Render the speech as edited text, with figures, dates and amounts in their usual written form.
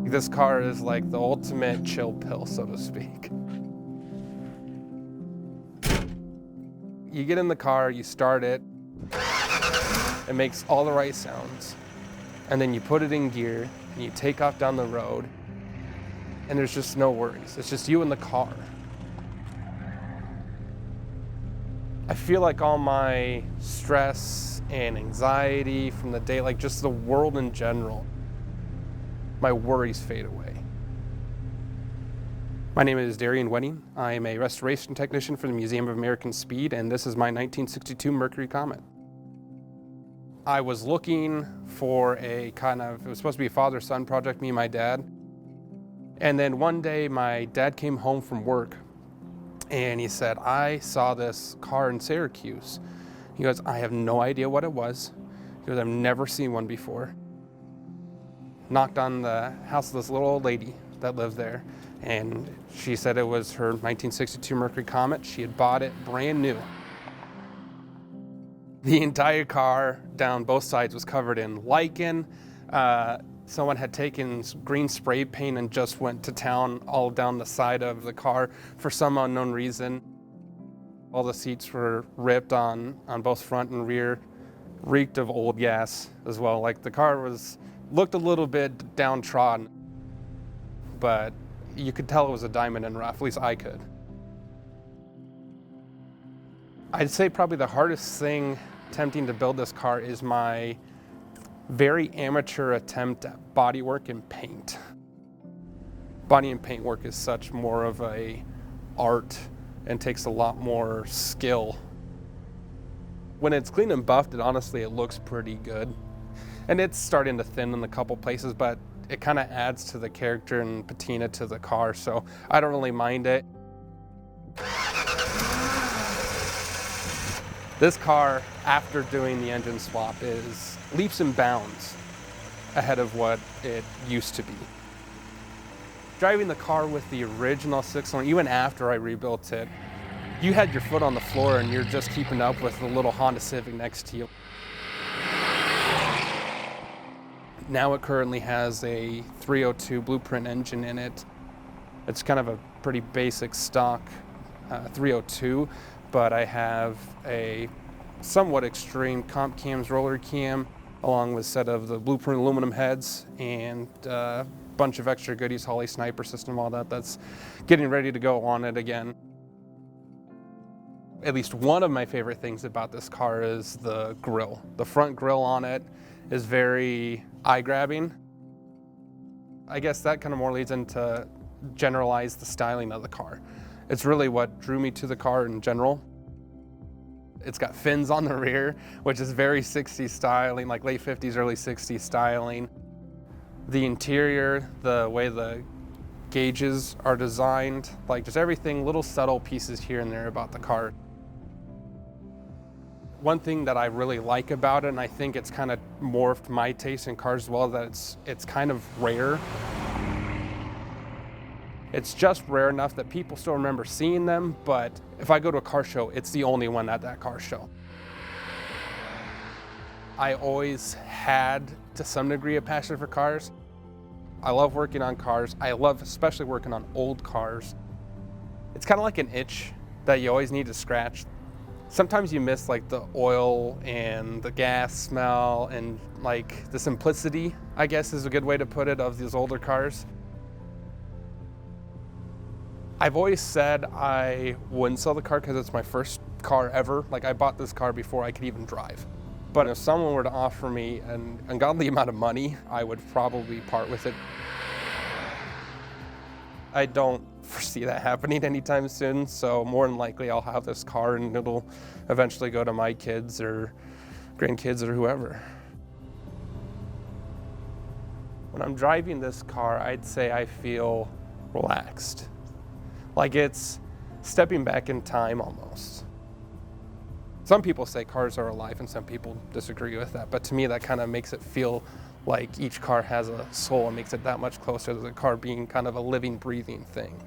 This car is like the ultimate chill pill, so to speak. You get in the car, you start it, it makes all the right sounds, and then you put it in gear, and you take off down the road, and there's just no worries. It's just you and the car. I feel like all my stress and anxiety from the day, like just the world in general, my worries fade away. My name is Darrian. I am a restoration technician for the Museum of American Speed, and this is my 1962 Mercury Comet. I was looking for it was supposed to be a father-son project, me and my dad. And then one day my dad came home from work and he said, I saw this car in Syracuse. He goes, I have no idea what it was. He goes, I've never seen one before. Knocked on the house of this little old lady that lived there, and she said it was her 1962 Mercury Comet. She had bought it brand new. The entire car down both sides was covered in lichen. Someone had taken green spray paint and just went to town all down the side of the car for some unknown reason. All the seats were ripped on both front and rear, reeked of old gas as well. Like the car looked a little bit downtrodden, but you could tell it was a diamond in rough, at least I could. I'd say probably the hardest thing attempting to build this car is my very amateur attempt at bodywork and paint. Body and paint work is such more of a art and takes a lot more skill. When it's clean and buffed, it looks pretty good. And it's starting to thin in a couple places, but it kind of adds to the character and patina to the car, so I don't really mind it. This car, after doing the engine swap, is leaps and bounds ahead of what it used to be. Driving the car with the original 6-cylinder, even after I rebuilt it, you had your foot on the floor and you're just keeping up with the little Honda Civic next to you. Now it currently has a 302 blueprint engine in it. It's kind of a pretty basic stock 302, but I have a somewhat extreme comp cams roller cam along with a set of the blueprint aluminum heads and a bunch of extra goodies, Holley sniper system, all that's getting ready to go on it again. At least one of my favorite things about this car is the grille. The front grille on it is very eye-grabbing. I guess that kind of more leads into generalize the styling of the car. It's really what drew me to the car in general. It's got fins on the rear, which is very 60s styling, like late 50s, early 60s styling. The interior, the way the gauges are designed, like just everything, little subtle pieces here and there about the car. One thing that I really like about it, and I think it's kind of morphed my taste in cars as well, that it's kind of rare. It's just rare enough that people still remember seeing them, but if I go to a car show, it's the only one at that car show. I always had, to some degree, a passion for cars. I love working on cars. I love especially working on old cars. It's kind of like an itch that you always need to scratch. Sometimes you miss like the oil and the gas smell and like the simplicity, I guess is a good way to put it, of these older cars. I've always said I wouldn't sell the car because it's my first car ever. Like I bought this car before I could even drive. But if someone were to offer me an ungodly amount of money, I would probably part with it. I don't foresee that happening anytime soon, so more than likely I'll have this car and it'll eventually go to my kids or grandkids or whoever. When I'm driving this car, I'd say I feel relaxed. Like it's stepping back in time almost. Some people say cars are alive and some people disagree with that, but to me that kind of makes it feel like each car has a soul and makes it that much closer to the car being kind of a living, breathing thing.